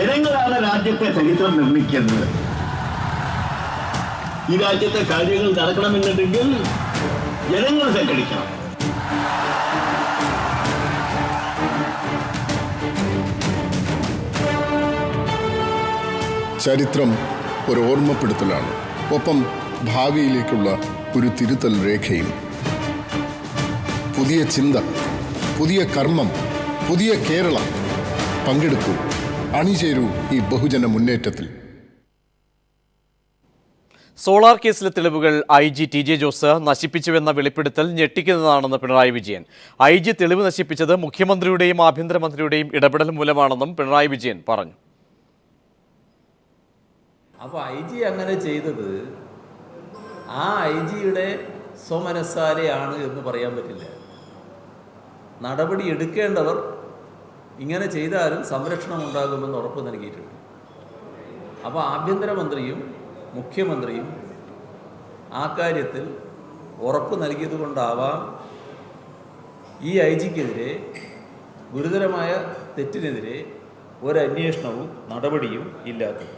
ജനങ്ങളാണ് രാജ്യത്തെ ചരിത്രം നിർമ്മിക്കുന്നത്. ഈ രാജ്യത്തെ കാര്യങ്ങൾ നടക്കണമെന്നുണ്ടെങ്കിൽ ജനങ്ങൾ സംഘടിക്കണം. ചരിത്രം ഒരു ഓർമ്മപ്പെടുത്തലാണ്, ഒപ്പം ഭാവിയിലേക്കുള്ള ഒരു തിരുത്തൽ രേഖയും. പുതിയ ചിന്ത, പുതിയ കർമ്മം, പുതിയ കേരളം. പങ്കെടുക്കൂ, അണിചേരൂ ഈ ബഹുജന മുന്നേറ്റത്തിൽ. സോളാർ കേസിലെ തെളിവുകൾ IG TJ ജോസ് നശിപ്പിച്ചുവെന്ന വെളിപ്പെടുത്തൽ ഞെട്ടിക്കുന്നതാണെന്ന് പിണറായി വിജയൻ. IG തെളിവ് നശിപ്പിച്ചത് മുഖ്യമന്ത്രിയുടെയും ആഭ്യന്തരമന്ത്രിയുടെയും ഇടപെടൽ മൂലമാണെന്നും പിണറായി വിജയൻ പറഞ്ഞു. അപ്പോൾ IG അങ്ങനെ ചെയ്തത് ആ IG-യുടെ സ്വമനസ്സാലെയാണ് എന്ന് പറയാൻ പറ്റില്ല. നടപടി എടുക്കേണ്ടവർ ഇങ്ങനെ ചെയ്താലും സംരക്ഷണം ഉണ്ടാകുമെന്ന് ഉറപ്പ് നൽകിയിട്ടുണ്ട്. അപ്പോൾ ആഭ്യന്തരമന്ത്രിയും മുഖ്യമന്ത്രിയും ആ കാര്യത്തിൽ ഉറപ്പ് നൽകിയത് കൊണ്ടാവാം ഈ IG-ക്കെതിരെ ഗുരുതരമായ തെറ്റിനെതിരെ ഒരന്വേഷണവും നടപടിയും ഇല്ലാത്തത്.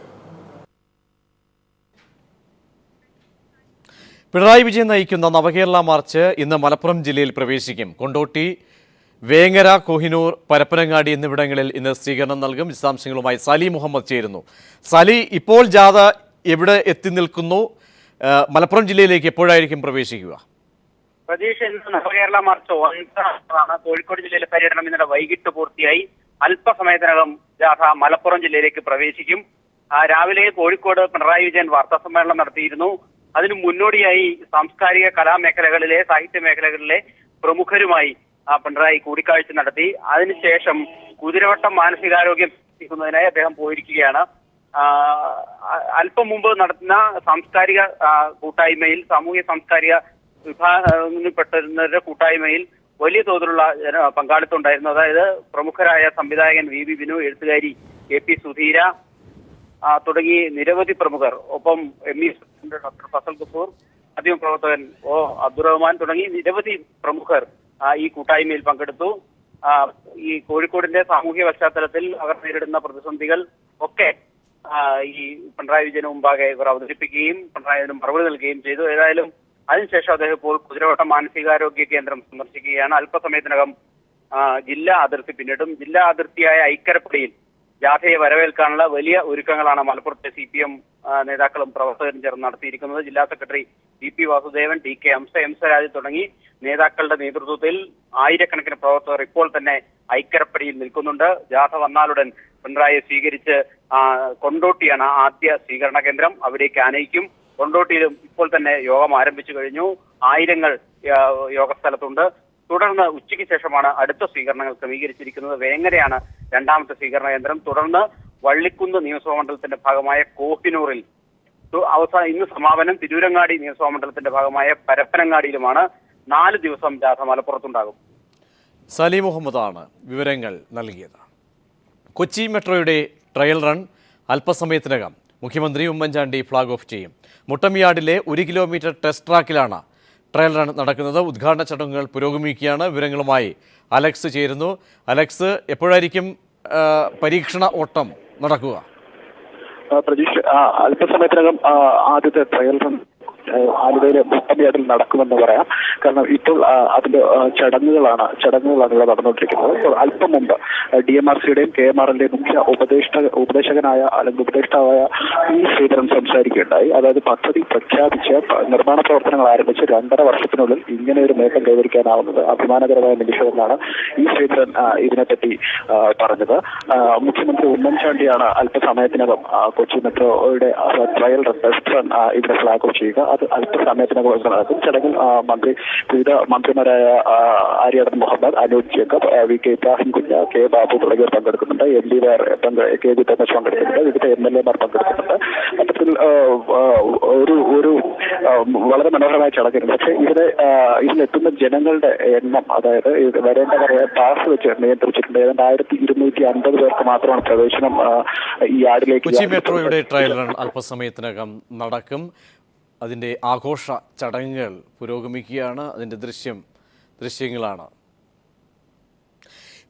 പിണറായി വിജയൻ നയിക്കുന്ന നവകേരള മാർച്ച് ഇന്ന് മലപ്പുറം ജില്ലയിൽ പ്രവേശിക്കും. കൊണ്ടോട്ടി, വേങ്ങര, കോഹിനൂർ, പരപ്പനങ്ങാടി എന്നിവിടങ്ങളിൽ ഇന്ന് സ്വീകരണം നൽകും. വിശദാംശങ്ങളുമായി സലി മുഹമ്മദ് ചേരുന്നു. സലി, ഇപ്പോൾ ജാഥ എവിടെ എത്തി നിൽക്കുന്നു? മലപ്പുറം ജില്ലയിലേക്ക് എപ്പോഴായിരിക്കും പ്രവേശിക്കുക? പ്രതീക്ഷ ഇന്ന് നവകേരള മാർച്ച് 9 കോഴിക്കോട് ജില്ലയിലെ പര്യടനം ഇന്നലെ വൈകിട്ട് പൂർത്തിയായി. അല്പസമയത്തിനകം ജാഥ മലപ്പുറം ജില്ലയിലേക്ക് പ്രവേശിക്കും. രാവിലെ കോഴിക്കോട് പിണറായി വിജയൻ വാർത്താ സമ്മേളനം നടത്തിയിരുന്നു. അതിനു മുന്നോടിയായി സാംസ്കാരിക കലാമേഖലകളിലെ, സാഹിത്യ മേഖലകളിലെ പ്രമുഖരുമായി പിണറായി കൂടിക്കാഴ്ച നടത്തി. അതിനുശേഷം കുതിരവട്ടം മാനസികാരോഗ്യം എത്തിക്കുന്നതിനായി അദ്ദേഹം പോയിരിക്കുകയാണ്. അല്പം മുമ്പ് നടത്തുന്ന സാംസ്കാരിക കൂട്ടായ്മയിൽ, സാമൂഹ്യ സാംസ്കാരിക വിഭാഗത്തിൽപ്പെട്ടവരുടെ കൂട്ടായ്മയിൽ വലിയ തോതിലുള്ള പങ്കാളിത്തം ഉണ്ടായിരുന്നു. അതായത് പ്രമുഖരായ സംവിധായകൻ VV ബിനു, എഴുത്തുകാരി KP സുധീര തുടങ്ങി നിരവധി പ്രമുഖർ, ഒപ്പം ME ഡോക്ടർ ഫസൽ ഗഫൂർ, മാധ്യമപ്രവർത്തകൻ O അബ്ദുറഹ്മാൻ തുടങ്ങി നിരവധി പ്രമുഖർ ഈ കൂട്ടായ്മയിൽ പങ്കെടുത്തു. ഈ കോഴിക്കോടിന്റെ സാമൂഹ്യ പശ്ചാത്തലത്തിൽ അവർ നേരിടുന്ന പ്രതിസന്ധികൾ ഒക്കെ ഈ പിണറായി വിജയന് മുമ്പാകെ ഇവർ അവതരിപ്പിക്കുകയും പിണറായി മറുപടി നൽകുകയും ചെയ്തു. ഏതായാലും അതിനുശേഷം അദ്ദേഹം ഇപ്പോൾ കുതിരവട്ടം മാനസികാരോഗ്യ കേന്ദ്രം സന്ദർശിക്കുകയാണ്. അല്പസമയത്തിനകം ജില്ലാ അതിർത്തി പിന്നിടും. ജില്ലാ അതിർത്തിയായ ഐക്കരപ്പടിയിൽ ജാഥയെ വരവേൽക്കാനുള്ള വലിയ ഒരുക്കങ്ങളാണ് മലപ്പുറത്തെ CPM നേതാക്കളും പ്രവർത്തകരും ചേർന്ന് നടത്തിയിരിക്കുന്നത്. ജില്ലാ സെക്രട്ടറി DP വാസുദേവൻ, DK എംസരാജ് തുടങ്ങി നേതാക്കളുടെ നേതൃത്വത്തിൽ ആയിരക്കണക്കിന് പ്രവർത്തകർ ഇപ്പോൾ തന്നെ ഐക്കരപ്പടിയിൽ നിൽക്കുന്നുണ്ട്. ജാഥ വന്നാലുടൻ പിണറായിയെ സ്വീകരിച്ച് കൊണ്ടോട്ടിയാണ് ആദ്യ സ്വീകരണ കേന്ദ്രം, അവിടേക്ക് ആനയിക്കും. കൊണ്ടോട്ടിയിലും ഇപ്പോൾ തന്നെ യോഗം ആരംഭിച്ചു കഴിഞ്ഞു. ആയിരങ്ങൾ യോഗസ്ഥലത്തുണ്ട്. തുടർന്ന് ഉച്ചയ്ക്ക് ശേഷമാണ് അടുത്ത സ്വീകരണങ്ങൾ ക്രമീകരിച്ചിരിക്കുന്നത്. വേങ്ങരയാണ് രണ്ടാമത്തെ സ്വീകരണ കേന്ദ്രം. തുടർന്ന് വള്ളിക്കുന്ന് നിയമസഭാ മണ്ഡലത്തിന്റെ ഭാഗമായ കോഹിനൂറിൽ, ഇന്ന് സമാപനം തിരൂരങ്ങാടി നിയമസഭാ മണ്ഡലത്തിന്റെ ഭാഗമായ പരപ്പനങ്ങാടിയിലുമാണ്. 4 ദിവസം ജാഥ മലപ്പുറത്തുണ്ടാകും. സലി മുഹമ്മദാണ് വിവരങ്ങൾ നൽകിയത്. കൊച്ചി മെട്രോയുടെ ട്രയൽ റൺ അല്പസമയത്തിനകം മുഖ്യമന്ത്രി ഉമ്മൻചാണ്ടി ഫ്ളാഗ് ഓഫ് ചെയ്യും. മുട്ടമ്പിയാടിലെ 1 കിലോമീറ്റർ ടെസ്റ്റ് ട്രാക്കിലാണ് ട്രയൽ റൺ നടക്കുന്നത്. ഉദ്ഘാടന ചടങ്ങുകൾ പുരോഗമിക്കുകയാണ്. വിവരങ്ങളുമായി അലക്സ് ചേരുന്നു. അലക്സ്, എപ്പോഴായിരിക്കും പരീക്ഷണ ഓട്ടം നടക്കുക? പ്രതീക്ഷ അല്പസമയത്തിനകം ആദ്യത്തെ ട്രയൽ റൺ ആലുവയിലെ മുട്ടമ്പിയാടിൽ നടക്കുമെന്ന് പറയാം. കാരണം ഇപ്പോൾ അതിന്റെ ചടങ്ങുകളാണ് ഇവിടെ നടന്നുകൊണ്ടിരിക്കുന്നത്. ഇപ്പോൾ അല്പം മുമ്പ് DMRCയുടെയും KMRLന്റെയും മുഖ്യ ഉപദേശകനായ അല്ലെങ്കിൽ ഉപദേഷ്ടാവായ ഈ ശ്രീധരൻ സംസാരിക്കുകയുണ്ടായി. അതായത് പദ്ധതി പ്രഖ്യാപിച്ച് നിർമ്മാണ പ്രവർത്തനങ്ങൾ ആരംഭിച്ച് 2.5 വർഷത്തിനുള്ളിൽ ഇങ്ങനെ ഒരു നേട്ടം കൈവരിക്കാനാവുന്നത് അഭിമാനകരമായ നിമിഷമെന്നാണ് ഈ ശ്രീധരൻ ഇതിനെപ്പറ്റി പറഞ്ഞത്. മുഖ്യമന്ത്രി ഉമ്മൻചാണ്ടിയാണ് അല്പസമയത്തിനകം കൊച്ചി മെട്രോയുടെ ട്രയൽ റൺ, ടെസ്റ്റ് റൺ ഇവിടെ ഫ്ലാഗ് ഓഫ് ചെയ്യുക. അത് അല്പസമയത്തിനകം നടക്കും. ചടങ്ങിൽ വിവിധ മന്ത്രിമാരായ ആര്യാടൻ മുഹമ്മദ്, അനൂപ് ജേക്കബ്, VK ഇബ്രാഹിം കുഞ്ഞ്, K ബാബു തുടങ്ങിയവർ പങ്കെടുക്കുന്നുണ്ട്. MD KG തോമസ് പങ്കെടുക്കുന്നുണ്ട്. വിവിധ MLA പങ്കെടുക്കുന്നുണ്ട്. അത്തരത്തിൽ ഒരു വളരെ മനോഹരമായ ചടങ്ങായിരുന്നു. പക്ഷേ ഇതിലെത്തുന്ന ജനങ്ങളുടെ എണ്ണം, അതായത് വരേണ്ടവരെ പാസ് വെച്ച് നിയന്ത്രിച്ചിട്ടുണ്ട്. ഏതാണ്ട് 1250 പേർക്ക് മാത്രമാണ് പ്രവേശനം ഈ യാർഡിലേക്ക്. കൊച്ചി മെട്രോയുടെ ട്രയൽ റൺ അല്പസമയത്തിനകം നടക്കും. അതിൻ്റെ ആഘോഷ ചടങ്ങുകൾ പുരോഗമിക്കുകയാണ്. അതിൻ്റെ ദൃശ്യങ്ങളാണ്.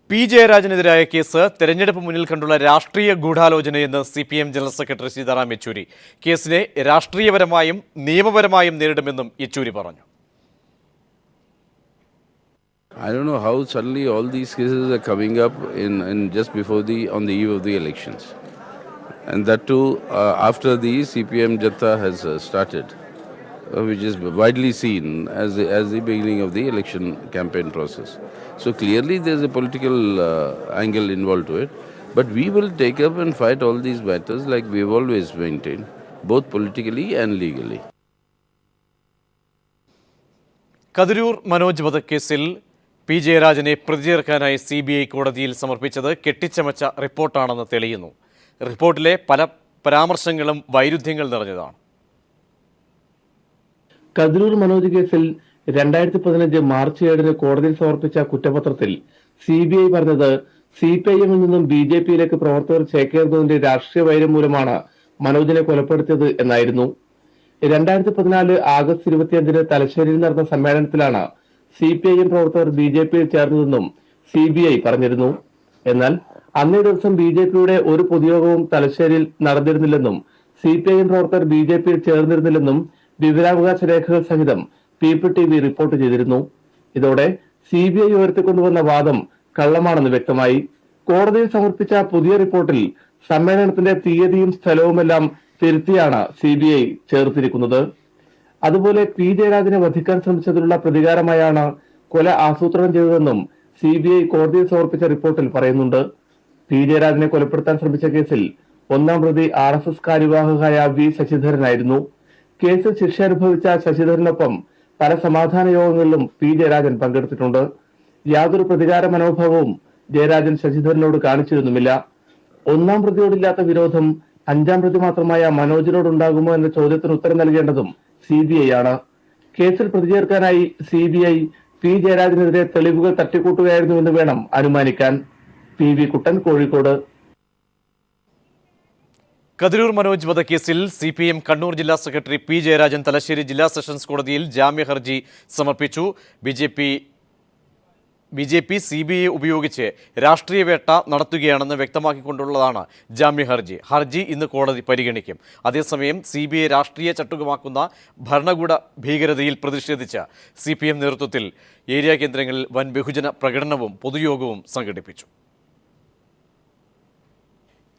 പി ജയരാജനെതിരായ കേസ് തെരഞ്ഞെടുപ്പ് മുന്നിൽ കണ്ടുള്ള രാഷ്ട്രീയ ഗൂഢാലോചനയെന്ന് CPM general secretary Sitaram Yechury. കേസിനെ രാഷ്ട്രീയപരമായും നിയമപരമായും നേരിടുമെന്നും യെച്ചൂരി പറഞ്ഞു. I don't know how suddenly all these cases are coming up in just before on the eve of the elections, and that too after the CPM Jatta has started, which is widely seen as the beginning of the election campaign process. So clearly there is a political angle involved to it, but we will take up and fight all these matters like we have always maintained, both politically and legally. Kathirur Manoj വധക്കേസിൽ P ജയരാജനെ പ്രതി ചേർക്കാനായി CBI കോടതിയിൽ സമർപ്പിച്ചത് കെട്ടിച്ചമച്ച റിപ്പോർട്ടാണെന്ന് തെളിയുന്നു. റിപ്പോർട്ടിലെ പല പരാമർശങ്ങളും വൈരുദ്ധ്യങ്ങൾ നിറഞ്ഞതാണ്. കതിരൂർ മനോജ് കേസിൽ 2015 മാർച്ച് 7 കോടതിയിൽ സമർപ്പിച്ച കുറ്റപത്രത്തിൽ CBI പറഞ്ഞത് CPIM-ൽ നിന്നും BJP-യിലേക്ക് പ്രവർത്തകർ ചേക്കേറുന്നതിന്റെ രാഷ്ട്രീയ വൈരം മൂലമാണ് മനോജിനെ കൊലപ്പെടുത്തിയത് എന്നായിരുന്നു. 2014 ആഗസ്റ്റ് 25 തലശ്ശേരിയിൽ നടന്ന സമ്മേളനത്തിലാണ് CPIM പ്രവർത്തകർ BJP-യിൽ ചേർന്നതെന്നും CBI പറഞ്ഞിരുന്നു. എന്നാൽ അന്നേ ദിവസം BJP-യുടെ ഒരു പൊതുയോഗവും തലശ്ശേരിയിൽ നടന്നിരുന്നില്ലെന്നും CPIM പ്രവർത്തകർ BJP-യിൽ ചേർന്നിരുന്നില്ലെന്നും വിവരാവകാശ രേഖകൾ സഹിതം പീപ്പിൾ TV റിപ്പോർട്ട് ചെയ്തിരുന്നു. ഇതോടെ CBI ഉയർത്തിക്കൊണ്ടുവന്ന വാദം കള്ളമാണെന്ന് വ്യക്തമായി. കോടതിയിൽ സമർപ്പിച്ച പുതിയ റിപ്പോർട്ടിൽ സമ്മേളനത്തിന്റെ തീയതിയും സ്ഥലവുമെല്ലാം തിരുത്തിയാണ് CBI ചേർത്തിരിക്കുന്നത്. അതുപോലെ പി ജയരാജനെ വധിക്കാൻ ശ്രമിച്ചതിനുള്ള പ്രതികാരമായാണ് കൊല ആസൂത്രണം ചെയ്തതെന്നും CBI കോടതിയിൽ സമർപ്പിച്ച റിപ്പോർട്ടിൽ പറയുന്നുണ്ട്. പി ജയരാജനെ കൊലപ്പെടുത്താൻ ശ്രമിച്ച കേസിൽ ഒന്നാം പ്രതി RSS കാര്യവാഹകയായ V ശശിധരനായിരുന്നു. കേസിൽ ശിക്ഷ അനുഭവിച്ച ശശിധരനൊപ്പം പല സമാധാന യോഗങ്ങളിലും പി ജയരാജൻ പങ്കെടുത്തിട്ടുണ്ട്. യാതൊരു പ്രതികാര മനോഭാവവും ജയരാജൻ ശശിധരനോട് കാണിച്ചിരുന്നുമില്ല. ഒന്നാം പ്രതിയോടില്ലാത്ത വിരോധം അഞ്ചാം പ്രതി മാത്രമായ മനോജിനോടുണ്ടാകുമോ എന്ന ചോദ്യത്തിന് ഉത്തരം നൽകേണ്ടതും CBI ആണ്. കേസിൽ പ്രതി ചേർക്കാനായി CBI പി ജയരാജനെതിരെ തെളിവുകൾ തട്ടിക്കൂട്ടുകയായിരുന്നുവെന്ന് വേണം അനുമാനിക്കാൻ. PV കുട്ടൻ, കോഴിക്കോട്. കതിരൂർ മനോജ് വധക്കേസിൽ CPM കണ്ണൂർ ജില്ലാ സെക്രട്ടറി പി ജയരാജൻ തലശ്ശേരി ജില്ലാ സെഷൻസ് കോടതിയിൽ ജാമ്യ ഹർജി സമർപ്പിച്ചു. BJP CBI ഉപയോഗിച്ച് രാഷ്ട്രീയ വേട്ട നടത്തുകയാണെന്ന് വ്യക്തമാക്കിക്കൊണ്ടുള്ളതാണ് ജാമ്യ ഹർജി. ഹർജി ഇന്ന് കോടതി പരിഗണിക്കും. അതേസമയം CBI രാഷ്ട്രീയ ചട്ടുകമാക്കുന്ന ഭരണകൂട ഭീകരതയിൽ പ്രതിഷേധിച്ച CPM നേതൃത്വത്തിൽ ഏരിയ കേന്ദ്രങ്ങളിൽ വൻ ബഹുജന പ്രകടനവും പൊതുയോഗവും സംഘടിപ്പിച്ചു.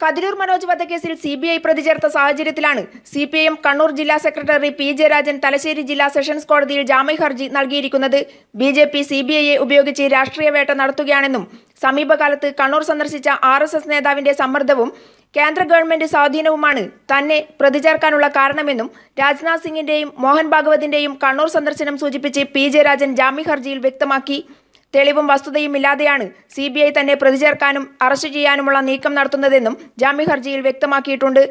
കതിരൂർ മനോജ് വധക്കേസിൽ CBI പ്രതി ചേർത്ത സാഹചര്യത്തിലാണ് CPIM കണ്ണൂർ ജില്ലാ സെക്രട്ടറി പി ജയരാജൻ തലശ്ശേരി ജില്ലാ സെഷൻസ് കോടതിയിൽ ജാമ്യ ഹർജി നൽകിയിരിക്കുന്നത്. BJP CBIയെ ഉപയോഗിച്ച് രാഷ്ട്രീയ വേട്ട നടത്തുകയാണെന്നും സമീപകാലത്ത് കണ്ണൂർ സന്ദർശിച്ച RSS നേതാവിന്റെ സമ്മർദ്ദവും കേന്ദ്ര ഗവൺമെന്റ് സ്വാധീനവുമാണ് തന്നെ പ്രതി ചേർക്കാനുള്ള കാരണമെന്നും രാജ്നാഥ് സിംഗിന്റെയും മോഹൻ ഭാഗവതിന്റെയും കണ്ണൂർ സന്ദർശനം സൂചിപ്പിച്ച് പി ജയരാജൻ ജാമ്യ ഹർജിയിൽ വ്യക്തമാക്കി. തെളിവും വസ്തുതയും ഇല്ലാതെയാണ് CBI തന്നെ പ്രതി ചേർക്കാനും അറസ്റ്റ് ചെയ്യാനുമുള്ള നീക്കം നടത്തുന്നതെന്നും ജാമ്യ ഹർജിയിൽ വ്യക്തമാക്കിയിട്ടുണ്ട്.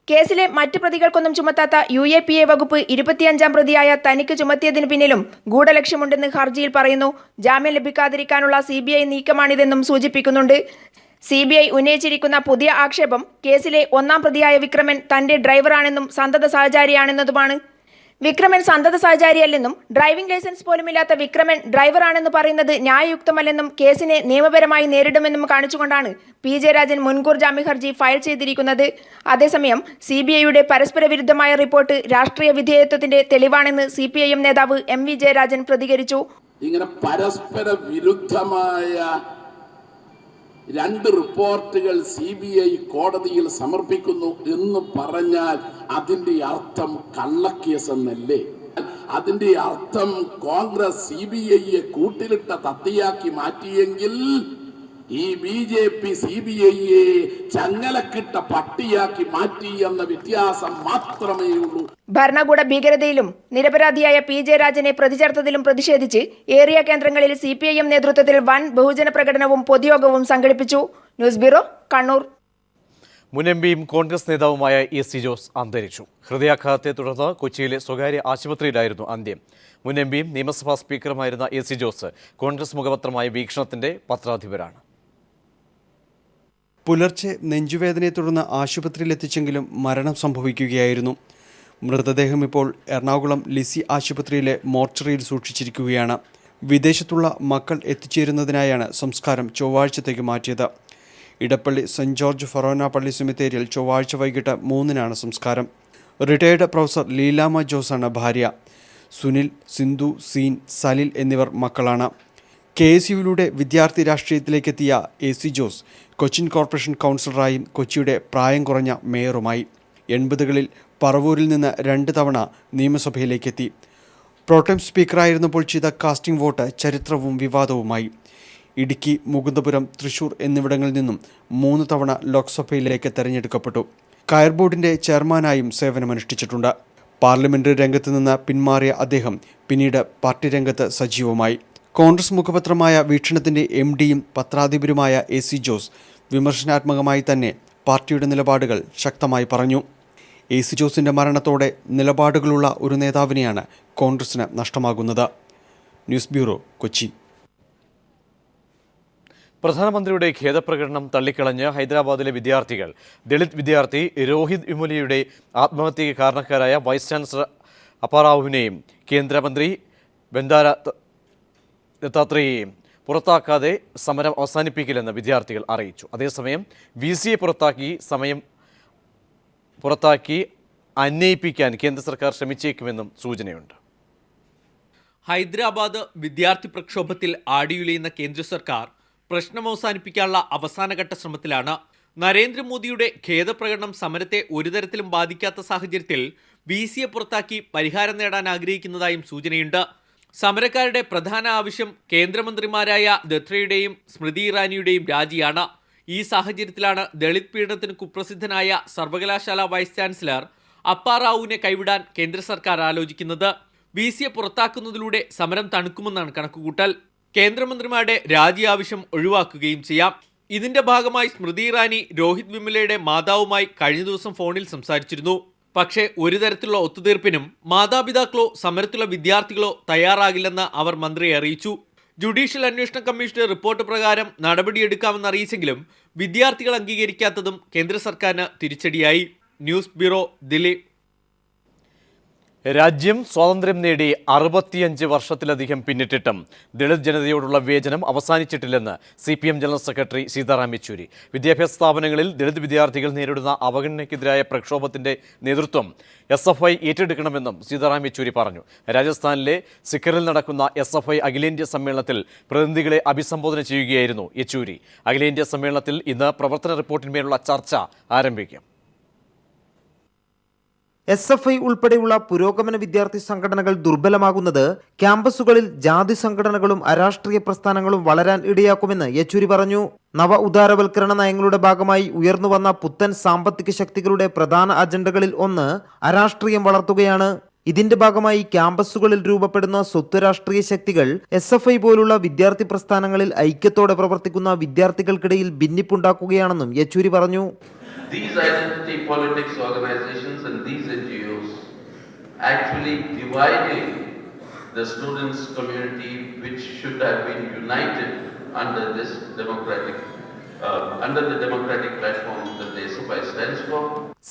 കേസിലെ മറ്റ് പ്രതികൾക്കൊന്നും ചുമത്താത്ത UAPA വകുപ്പ് 25ാം പ്രതിയായ തനിക്ക് ചുമത്തിയതിനു പിന്നിലും ഗൂഢലക്ഷ്യമുണ്ടെന്ന് ഹർജിയിൽ പറയുന്നു. ജാമ്യം ലഭിക്കാതിരിക്കാനുള്ള CBI നീക്കമാണിതെന്നും സൂചിപ്പിക്കുന്നുണ്ട്. CBI ഉന്നയിച്ചിരിക്കുന്ന പുതിയ ആക്ഷേപം കേസിലെ ഒന്നാം പ്രതിയായ വിക്രമൻ തന്റെ ഡ്രൈവറാണെന്നും സന്തത സഹചാരിയാണെന്നതുമാണ്. വിക്രമൻ സന്തത സഹചാരിയല്ലെന്നും ഡ്രൈവിംഗ് ലൈസൻസ് പോലുമില്ലാത്ത വിക്രമൻ ഡ്രൈവറാണെന്ന് പറയുന്നത് ന്യായയുക്തമല്ലെന്നും കേസിനെ നിയമപരമായി നേരിടുമെന്നും കാണിച്ചുകൊണ്ടാണ് പി ജയരാജൻ മുൻകൂർ ജാമ്യ ഹർജി ഫയൽ ചെയ്തിരിക്കുന്നത്. അതേസമയം CBIയുടെ പരസ്പര വിരുദ്ധമായ റിപ്പോർട്ട് രാഷ്ട്രീയ വിധേയത്വത്തിന്റെ തെളിവാണെന്ന് CPIM നേതാവ് MV ജയരാജൻ പ്രതികരിച്ചു. ഇങ്ങനെ പരസ്പര വിരുദ്ധമായ രണ്ട് റിപ്പോർട്ടുകൾ CBI കോടതിയിൽ സമർപ്പിക്കുന്നു എന്ന് പറഞ്ഞാൽ അതിന്റെ അർത്ഥം കള്ളക്കേസ് എന്നല്ലേ? അതിന്റെ അർത്ഥം കോൺഗ്രസ് CBIയെ കൂട്ടിലിട്ട തത്തിയാക്കി മാറ്റിയെങ്കിൽ ഈ BJP CBIയെ ചങ്ങലക്കിട്ട പട്ടിയാക്കി മാറ്റി എന്ന വ്യത്യാസം മാത്രമേ ഉള്ളൂ. ഭരണകൂട ഭീകരതയിലും നിരപരാധിയായ പി ജയരാജനെ പ്രതി ചേർത്തതിലും പ്രതിഷേധിച്ച് ഏരിയ കേന്ദ്രങ്ങളിൽ CPIM നേതൃത്വത്തിൽ വൻ ബഹുജന പ്രകടനവും പൊതുയോഗവും സംഘടിപ്പിച്ചു. News bureau, Kannur. മുൻ MPയും കോൺഗ്രസ് നേതാവുമായ AC ജോസ് അന്തരിച്ചു. ഹൃദയാഘാതത്തെ തുടർന്ന് കൊച്ചിയിലെ സ്വകാര്യ ആശുപത്രിയിലായിരുന്നു അന്ത്യം. മുൻ MPയും നിയമസഭാ സ്പീക്കറുമായിരുന്ന AC ജോസ് കോൺഗ്രസ് മുഖപത്രമായ വീക്ഷണത്തിന്റെ പത്രാധിപരാണ്. പുലർച്ചെ നെഞ്ചുവേദനയെ തുടർന്ന് ആശുപത്രിയിലെത്തിച്ചെങ്കിലും മരണം സംഭവിക്കുകയായിരുന്നു. മൃതദേഹം ഇപ്പോൾ എറണാകുളം ലിസി ആശുപത്രിയിലെ മോർച്ചറിയിൽ സൂക്ഷിച്ചിരിക്കുകയാണ്. വിദേശത്തുള്ള മക്കൾ എത്തിച്ചേരുന്നതിനായാണ് സംസ്കാരം ചൊവ്വാഴ്ചത്തേക്ക് മാറ്റിയത്. ഇടപ്പള്ളി സെന്റ് ജോർജ് ഫൊറോന പള്ളി സെമിത്തേരിയിൽ ചൊവ്വാഴ്ച വൈകിട്ട് 3-നാണ് സംസ്കാരം. റിട്ടയർഡ് പ്രൊഫസർ ലീലാമ്മ ജോസാണ് ഭാര്യ. സുനിൽ, സിന്ധു, സീൻ, സലിൽ എന്നിവർ മക്കളാണ്. KSUവിലൂടെ വിദ്യാർത്ഥി രാഷ്ട്രീയത്തിലേക്കെത്തിയ AC ജോസ് കൊച്ചിൻ കോർപ്പറേഷൻ കൗൺസിലറായും കൊച്ചിയുടെ പ്രായം കുറഞ്ഞ മേയറുമായി. 80കളിൽ പറവൂരിൽ നിന്ന് 2 തവണ നിയമസഭയിലേക്കെത്തി. പ്രോട്ടം സ്പീക്കറായിരുന്നപ്പോൾ ചെയ്ത കാസ്റ്റിംഗ് വോട്ട് ചരിത്രവും വിവാദവുമായി. ഇടുക്കി, മുകുന്ദപുരം, തൃശൂർ എന്നിവിടങ്ങളിൽ നിന്നും 3 തവണ ലോക്സഭയിലേക്ക് തെരഞ്ഞെടുക്കപ്പെട്ടു. കയർ ബോർഡിന്റെ ചെയർമാനായും സേവനമനുഷ്ഠിച്ചിട്ടുണ്ട്. പാർലമെന്ററി രംഗത്ത് നിന്ന് പിന്മാറിയ അദ്ദേഹം പിന്നീട് പാർട്ടി രംഗത്ത് സജീവമായി. കോൺഗ്രസ് മുഖപത്രമായ വീക്ഷണത്തിന്റെ MDയും പത്രാധിപരുമായ AC ജോസ് വിമർശനാത്മകമായി തന്നെ പാർട്ടിയുടെ നിലപാടുകൾ ശക്തമായി പറഞ്ഞു. AC ജോസിന്റെ മരണത്തോടെ നിലപാടുകളുള്ള ഒരു നേതാവിനെയാണ് കോൺഗ്രസിന് നഷ്ടമാകുന്നത്. News bureau, Kochi. പ്രധാനമന്ത്രിയുടെ ഖേദപ്രകടനം തള്ളിക്കളഞ്ഞ് ഹൈദരാബാദിലെ വിദ്യാർത്ഥികൾ ദളിത് വിദ്യാർത്ഥി രോഹിത് വിമുലയുടെ ആത്മഹത്യയ്ക്ക് കാരണക്കാരായ വൈസ് ചാൻസലർ അപ്പാറാവുവിനെയും കേന്ദ്രമന്ത്രി ബന്ദാര ദത്താത്രേയെയും പുറത്താക്കാതെ സമരം അവസാനിപ്പിക്കില്ലെന്ന് വിദ്യാർത്ഥികൾ അറിയിച്ചു. അതേസമയം VCയെ പുറത്താക്കി അന്വയിപ്പിക്കാൻ കേന്ദ്ര സർക്കാർ ശ്രമിച്ചേക്കുമെന്നും സൂചനയുണ്ട്. ഹൈദരാബാദ് വിദ്യാർത്ഥി പ്രക്ഷോഭത്തിൽ ആടിയുലയുന്ന കേന്ദ്ര സർക്കാർ പ്രശ്നം അവസാനിപ്പിക്കാനുള്ള അവസാനഘട്ട ശ്രമത്തിലാണ്. നരേന്ദ്രമോദിയുടെ ഖേദപ്രകടനം സമരത്തെ ഒരു തരത്തിലും ബാധിക്കാത്ത സാഹചര്യത്തിൽ VCയെ പുറത്താക്കി പരിഹാരം നേടാൻ ആഗ്രഹിക്കുന്നതായും സൂചനയുണ്ട്. സമരക്കാരുടെ പ്രധാന ആവശ്യം കേന്ദ്രമന്ത്രിമാരായ ദത്രയുടെയും സ്മൃതി ഇറാനിയുടെയും രാജിയാണ്. ഈ സാഹചര്യത്തിലാണ് ദളിത് പീഡനത്തിന് കുപ്രസിദ്ധനായ സർവകലാശാല വൈസ് ചാൻസലർ അപ്പാറാവുവിനെ കൈവിടാൻ കേന്ദ്ര സർക്കാർ ആലോചിക്കുന്നത്. VCയെ പുറത്താക്കുന്നതിലൂടെ സമരം തണുക്കുമെന്നാണ് കണക്കുകൂട്ടൽ. കേന്ദ്രമന്ത്രിമാരുടെ രാജി ആവശ്യം ഒഴിവാക്കുകയും ചെയ്യാം. ഇതിന്റെ ഭാഗമായി സ്മൃതി ഇറാനി രോഹിത് വിമുലയുടെ മാതാവുമായി കഴിഞ്ഞ ദിവസം ഫോണിൽ സംസാരിച്ചിരുന്നു. പക്ഷേ ഒരു തരത്തിലുള്ള ഒത്തുതീർപ്പിനും മാതാപിതാക്കളോ സമരത്തിലുള്ള വിദ്യാർത്ഥികളോ തയ്യാറാകില്ലെന്ന് അവർ മന്ത്രിയെ അറിയിച്ചു. ജുഡീഷ്യൽ അന്വേഷണ കമ്മീഷന്റെ റിപ്പോർട്ട് പ്രകാരം നടപടിയെടുക്കാമെന്ന് അറിയിച്ചെങ്കിലും വിദ്യാർത്ഥികൾ അംഗീകരിക്കാത്തതും കേന്ദ്ര സർക്കാരിന് തിരിച്ചടിയായി. News bureau, Delhi. രാജ്യം സ്വാതന്ത്ര്യം നേടി 65 വർഷത്തിലധികം പിന്നിട്ടിട്ടും ദളിത് ജനതയോടുള്ള വിവേചനം അവസാനിച്ചിട്ടില്ലെന്ന് CPM general secretary Sitaram Yechury. വിദ്യാഭ്യാസ സ്ഥാപനങ്ങളിൽ ദളിത് വിദ്യാർത്ഥികൾ നേരിടുന്ന അവഗണനയ്ക്കെതിരായ പ്രക്ഷോഭത്തിന്റെ നേതൃത്വം SFI ഏറ്റെടുക്കണമെന്നും സീതാറാം യെച്ചൂരി പറഞ്ഞു. രാജസ്ഥാനിലെ സിക്കറിൽ നടക്കുന്ന SFI അഖിലേന്ത്യാ സമ്മേളനത്തിൽ പ്രതിനിധികളെ അഭിസംബോധന ചെയ്യുകയായിരുന്നു യെച്ചൂരി. അഖിലേന്ത്യാ സമ്മേളനത്തിൽ ഇന്ന് പ്രവർത്തന റിപ്പോർട്ടിന്മേലുള്ള ചർച്ച ആരംഭിക്കും. SFI ഉൾപ്പെടെയുള്ള പുരോഗമന വിദ്യാർത്ഥി സംഘടനകൾ ദുർബലമാകുന്നത് ക്യാമ്പസുകളിൽ ജാതി സംഘടനകളും അരാഷ്ട്രീയ പ്രസ്ഥാനങ്ങളും വളരാൻ ഇടയാക്കുമെന്ന് യെച്ചൂരി പറഞ്ഞു. നവ ഉദാരവൽക്കരണ നയങ്ങളുടെ ഭാഗമായി ഉയർന്നുവന്ന പുത്തൻ സാമ്പത്തിക ശക്തികളുടെ പ്രധാന അജണ്ടകളിൽ ഒന്ന് അരാഷ്ട്രീയം വളർത്തുകയാണ്. ഇതിന്റെ ഭാഗമായി ക്യാമ്പസുകളിൽ രൂപപ്പെടുന്ന സ്വത്ത് രാഷ്ട്രീയ ശക്തികൾ SFI പോലുള്ള വിദ്യാർത്ഥി പ്രസ്ഥാനങ്ങളിൽ ഐക്യത്തോടെ പ്രവർത്തിക്കുന്ന വിദ്യാർത്ഥികൾക്കിടയിൽ ഭിന്നിപ്പുണ്ടാക്കുകയാണെന്നും യെച്ചൂരി പറഞ്ഞു. These identity politics organizations and these NGOs actually dividing the students' community, which should have been united under this under the democratic platform that the SFI stands for.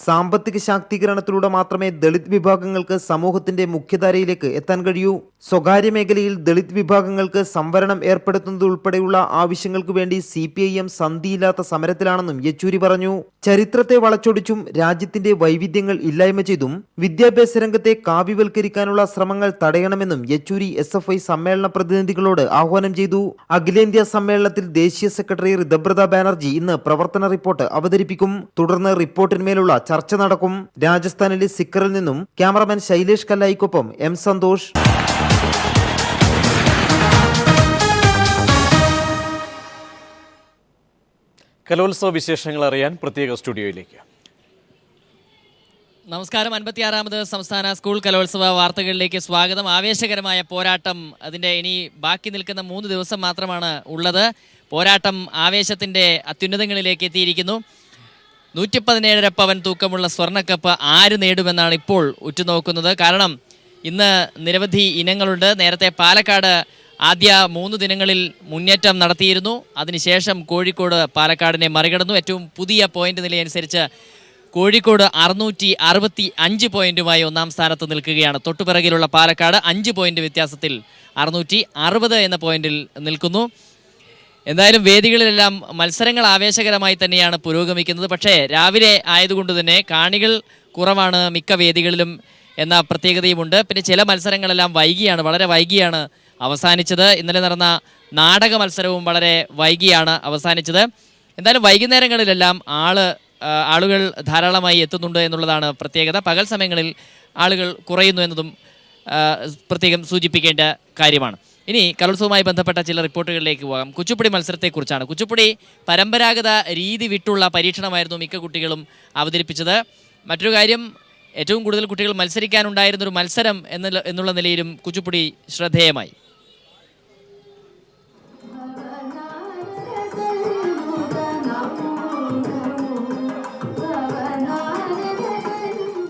സാമ്പത്തിക ശാക്തീകരണത്തിലൂടെ മാത്രമേ ദളിത് വിഭാഗങ്ങൾക്ക് സമൂഹത്തിന്റെ മുഖ്യധാരയിലേക്ക് എത്താൻ കഴിയൂ. സ്വകാര്യ മേഖലയിൽ ദളിത് വിഭാഗങ്ങൾക്ക് സംവരണം ഏർപ്പെടുത്തുന്നത് ഉൾപ്പെടെയുള്ള ആവശ്യങ്ങൾക്ക് വേണ്ടി CPIM സന്ധിയില്ലാത്ത സമരത്തിലാണെന്നും യെച്ചൂരി പറഞ്ഞു. ചരിത്രത്തെ വളച്ചൊടിച്ചും രാജ്യത്തിന്റെ വൈവിധ്യങ്ങൾ ഇല്ലായ്മ ചെയ്തും വിദ്യാഭ്യാസ രംഗത്തെ കാവ്യവൽക്കരിക്കാനുള്ള ശ്രമങ്ങൾ തടയണമെന്നും യെച്ചൂരി SFI സമ്മേളന പ്രതിനിധികളോട് ആഹ്വാനം ചെയ്തു. അഖിലേന്ത്യാ സമ്മേളനത്തിൽ ദേശീയ സെക്രട്ടറി ഋതബ്രത ബാനർജി ഇന്ന് പ്രവർത്തന റിപ്പോർട്ട് അവതരിപ്പിക്കും. തുടർന്ന് റിപ്പോർട്ടിന്മേലുള്ള ചർച്ച നടക്കും. രാജസ്ഥാനിലെ സിക്കറിൽ നിന്നും ക്യാമറമാൻ ശൈലേഷ് കല്ലായിക്കൊപ്പം M സന്തോഷ്. കലോത്സവ വിശേഷങ്ങൾ അറിയാൻ പ്രത്യേക സ്റ്റുഡിയോയിലേക്ക്. നമസ്കാരം. 56ാമത് സംസ്ഥാന സ്കൂൾ കലോത്സവ വാർത്തകളിലേക്ക് സ്വാഗതം. ആവേശകരമായ പോരാട്ടം, അതിൻ്റെ ഇനി ബാക്കി നിൽക്കുന്ന 3 ദിവസം മാത്രമാണ് ഉള്ളത്. പോരാട്ടം ആവേശത്തിൻ്റെ അത്യുന്നതങ്ങളിലേക്ക് എത്തിയിരിക്കുന്നു. 117.5 പവൻ തൂക്കമുള്ള സ്വർണ്ണക്കപ്പ് ആര് നേടുമെന്നാണ് ഇപ്പോൾ ഉറ്റുനോക്കുന്നത്. കാരണം ഇന്ന് നിരവധി ഇനങ്ങളുണ്ട്. നേരത്തെ പാലക്കാട് ആദ്യ 3 ദിനങ്ങളിൽ മുന്നേറ്റം നടത്തിയിരുന്നു. അതിനുശേഷം കോഴിക്കോട് പാലക്കാടിനെ മറികടന്നു. ഏറ്റവും പുതിയ പോയിന്റ് നിലയനുസരിച്ച് കോഴിക്കോട് 665 പോയിന്റുമായി ഒന്നാം സ്ഥാനത്ത് നിൽക്കുകയാണ്. തൊട്ടുപിറകിലുള്ള പാലക്കാട് 5 പോയിന്റ് വ്യത്യാസത്തിൽ 660 എന്ന പോയിന്റിൽ നിൽക്കുന്നു. എന്തായാലും വേദികളിലെല്ലാം മത്സരങ്ങൾ ആവേശകരമായി തന്നെയാണ് പുരോഗമിക്കുന്നത്. പക്ഷേ രാവിലെ ആയതുകൊണ്ട് തന്നെ കാണികൾ കുറവാണ് മിക്ക വേദികളിലും എന്ന പ്രത്യേകതയുമുണ്ട്. പിന്നെ ചില മത്സരങ്ങളെല്ലാം വളരെ വൈകിയാണ് അവസാനിച്ചത്. ഇന്നലെ നടന്ന നാടക മത്സരവും വളരെ വൈകിയാണ് അവസാനിച്ചത്. എന്തായാലും വൈകുന്നേരങ്ങളിലെല്ലാം ആളുകൾ ധാരാളമായി എത്തുന്നുണ്ട് എന്നുള്ളതാണ് പ്രത്യേകത. പകൽ സമയങ്ങളിൽ ആളുകൾ കുറയുന്നു എന്നതും പ്രത്യേകം സൂചിപ്പിക്കേണ്ട കാര്യമാണ്. ഇനി കലോത്സവവുമായി ബന്ധപ്പെട്ട ചില റിപ്പോർട്ടുകളിലേക്ക് പോകാം. കുച്ചിപ്പുടി മത്സരത്തെക്കുറിച്ചാണ്. കുച്ചിപ്പുടി പരമ്പരാഗത രീതി വിട്ടുള്ള പരീക്ഷണമായിരുന്നു മിക്ക കുട്ടികളും അവതരിപ്പിച്ചത്. മറ്റൊരു കാര്യം, ഏറ്റവും കൂടുതൽ കുട്ടികൾ മത്സരിക്കാനുണ്ടായിരുന്നൊരു മത്സരം എന്നുള്ള നിലയിലും കുച്ചിപ്പുടി ശ്രദ്ധേയമായി.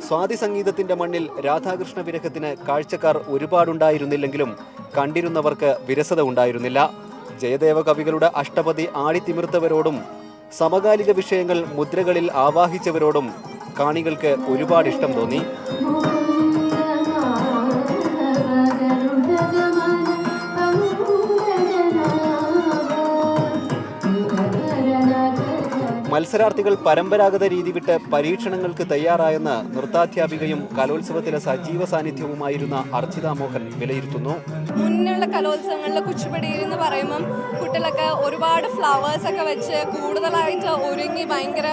സ്വാതി സംഗീതത്തിന്റെ മണ്ണിൽ രാധാകൃഷ്ണ വിരഹത്തിന് കാഴ്ചക്കാർ ഒരുപാടുണ്ടായിരുന്നില്ലെങ്കിലും കണ്ടിരുന്നവർക്ക് വിരസത ഉണ്ടായിരുന്നില്ല. ജയദേവ കവികളുടെ അഷ്ടപതി ആടിത്തിമിർത്തവരോടും സമകാലിക വിഷയങ്ങൾ മുദ്രകളിൽ ആവാഹിച്ചവരോടും കാണികൾക്ക് ഒരുപാട് ഇഷ്ടം തോന്നി. മത്സരാർത്ഥികൾ പരമ്പരാഗത രീതി വിട്ട് പരീക്ഷണങ്ങൾക്ക് തയ്യാറായെന്ന് നൃത്താധ്യാപികയും കലോത്സവത്തിലെ സജീവ സാന്നിധ്യവുമായിരുന്ന അർച്ചിത മോഹൻ വിലയിരുത്തുന്നു. മുന്നുള്ള കലോത്സവങ്ങളിലെ കുച്ചിപ്പുടിയിൽ എന്ന് പറയുമ്പം കുട്ടികളൊക്കെ ഒരുപാട് ഫ്ലവേഴ്സ് ഒക്കെ വെച്ച് കൂടുതലായിട്ട് ഒരുങ്ങി ഭയങ്കര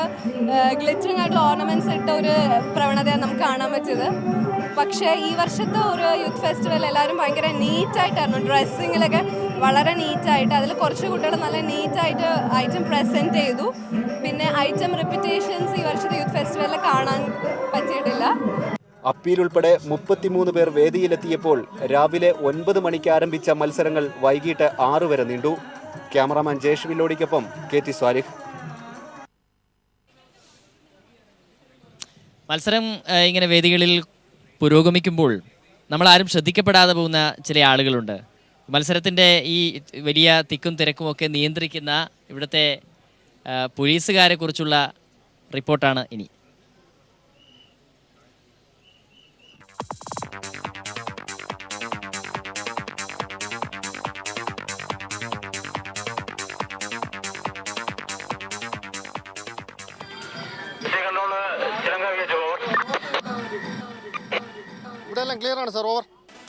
ഗ്ലിറ്ററിംഗ് ആയിട്ടുള്ള ഓർണമെന്റ്സ് ഇട്ട ഒരു പ്രവണതയാണ് നമുക്ക് കാണാൻ പറ്റിയത്. പക്ഷേ ഈ വർഷത്തെ ഒരു യൂത്ത് ഫെസ്റ്റിവൽ എല്ലാവരും ഭയങ്കര നീറ്റായിട്ടായിരുന്നു. ഡ്രസ്സിങ്ങിലൊക്കെ വളരെ നീറ്റായിട്ട്, അതിൽ കുറച്ച് കുട്ടികൾ നല്ല നീറ്റായിട്ട് ഐറ്റം പ്രസൻറ്റ് ചെയ്തു. പിന്നെ ഐറ്റം റിപ്പീറ്റേഷൻസ് ഈ വർഷത്തെ യൂത്ത് ഫെസ്റ്റിവലിൽ കാണാൻ പറ്റിയിട്ടില്ല. അപ്പീൽ ഉൾപ്പെടെ 33 പേർ വേദിയിലെത്തിയപ്പോൾ രാവിലെ 9 മണിക്ക് ആരംഭിച്ച മത്സരങ്ങൾ വൈകിട്ട് 6 വരെ നീണ്ടു. ക്യാമറാമാൻ ജേഷ് വില്ലോടിക്കൊപ്പം KT സ്വാലിഹ്. മത്സരം ഇങ്ങനെ വേദികളിൽ പുരോഗമിക്കുമ്പോൾ നമ്മളാരും ശ്രദ്ധിക്കപ്പെടാതെ പോകുന്ന ചില ആളുകളുണ്ട്. മത്സരത്തിൻ്റെ ഈ വലിയ തിക്കും തിരക്കുമൊക്കെ നിയന്ത്രിക്കുന്ന ഇവിടുത്തെ പോലീസുകാരെ കുറിച്ചുള്ള റിപ്പോർട്ടാണ് ഇനി.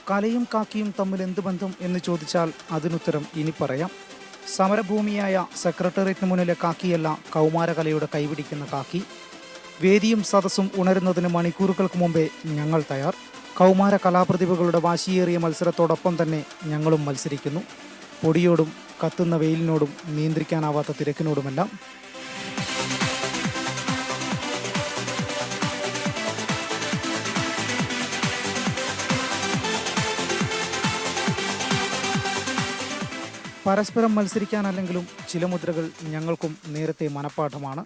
കലയും കാക്കിയും തമ്മിൽ എന്ത് ബന്ധം എന്ന് ചോദിച്ചാൽ അതിനുത്തരം ഇനി പറയാം. സമരഭൂമിയായ സെക്രട്ടേറിയറ്റിന് മുന്നിലെ കാക്കിയല്ല കൗമാരകലയുടെ കൈപിടിക്കുന്ന കാക്കി. വേദിയും സദസ്സും ഉണരുന്നതിന് മണിക്കൂറുകൾക്ക് മുമ്പേ ഞങ്ങൾ തയ്യാർ. കൗമാര കലാപ്രതിഭകളുടെ വാശിയേറിയ മത്സരത്തോടൊപ്പം തന്നെ ഞങ്ങളും മത്സരിക്കുന്നു. പൊടിയോടും കത്തുന്ന വെയിലിനോടും നിയന്ത്രിക്കാനാവാത്ത തിരക്കിനോടുമെല്ലാം. പരസ്പരം മത്സരിക്കാനല്ലെങ്കിലും ചില മുദ്രകൾ ഞങ്ങൾക്കും നേരത്തെ മനഃപ്പാഠമാണ്.